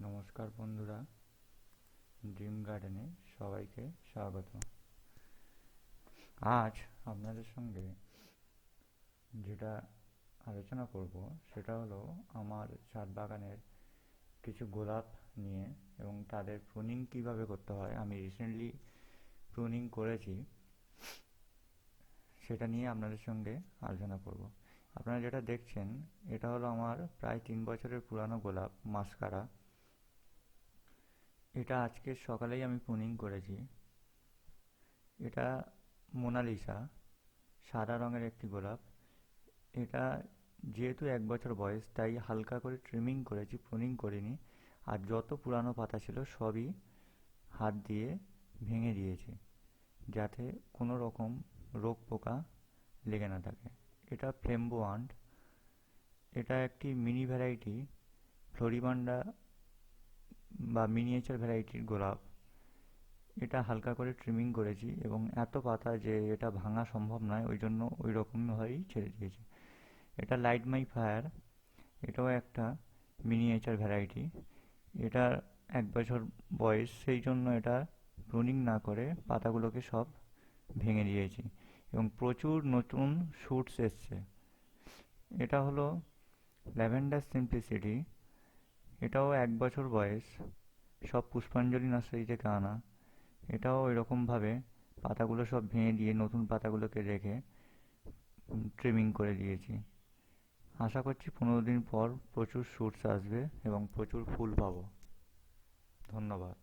নমস্কার বন্ধুরা, ড্রিম গার্ডেনে সবাইকে স্বাগত। আজ আপনাদের সঙ্গে যেটা আলোচনা করব সেটা হলো আমার ছাদ বাগানের কিছু গোলাপ নিয়ে এবং তাদের প্রুনিং কিভাবে করতে হয়। আমি রিসেন্টলি প্রুনিং করেছি, সেটা নিয়ে আপনাদের সঙ্গে আলোচনা করব। আপনারা যেটা দেখছেন এটা হলো আমার প্রায় 3 বছরের পুরানো গোলাপ মাস্কারা। এটা আজকে সকালেই আমি প্রুনিং করেছি। এটা মোনালিসা, সাদা রঙের একটি গোলাপ। এটা যেহেতু 1 বছর বয়স তাই হালকা করে ট্রিমিং করেছি, প্রুনিং করিনি। আর যত পুরানো পাতা ছিল সবই হাত দিয়ে ভেঙে দিয়েছি যাতে কোনো রকম রোগ পোকা লেগে না থাকে। এটা ফ্লেম্বোয়ান্ট, এটা একটি মিনি ভ্যারাইটি, ফ্লোরিবান্ডা বা মিনিয়েচার ভ্যারাইটির গোলাপ। এটা হালকা করে ট্রিমিং করেছি এবং এত পাতা যে এটা ভাঙা সম্ভব নয়, ওই জন্য ওই রকমভাবেই ছেড়ে দিয়েছি। এটা লাইট মাই ফায়ার, এটাও একটা মিনিয়েচার ভ্যারাইটি। এটা 1 বছর বয়স, সেই জন্য এটা প্রুনিং না করে পাতাগুলোকে সব ভেঙে দিয়েছি এবং প্রচুর নতুন শুটস এসছে। এটা হলো ল্যাভেন্ডার সিম্পলিসিটি, এটাও 1 বছর বয়স, সব পুষ্পাঞ্জলি নার্সারি থেকে আনা। এটাও এরকমভাবে পাতাগুলো সব ভেঙে দিয়ে নতুন পাতাগুলোকে রেখে ট্রিমিং করে দিয়েছি। আশা করছি 15 দিন পর প্রচুর শুটস আসবে এবং প্রচুর ফুল পাবো। ধন্যবাদ।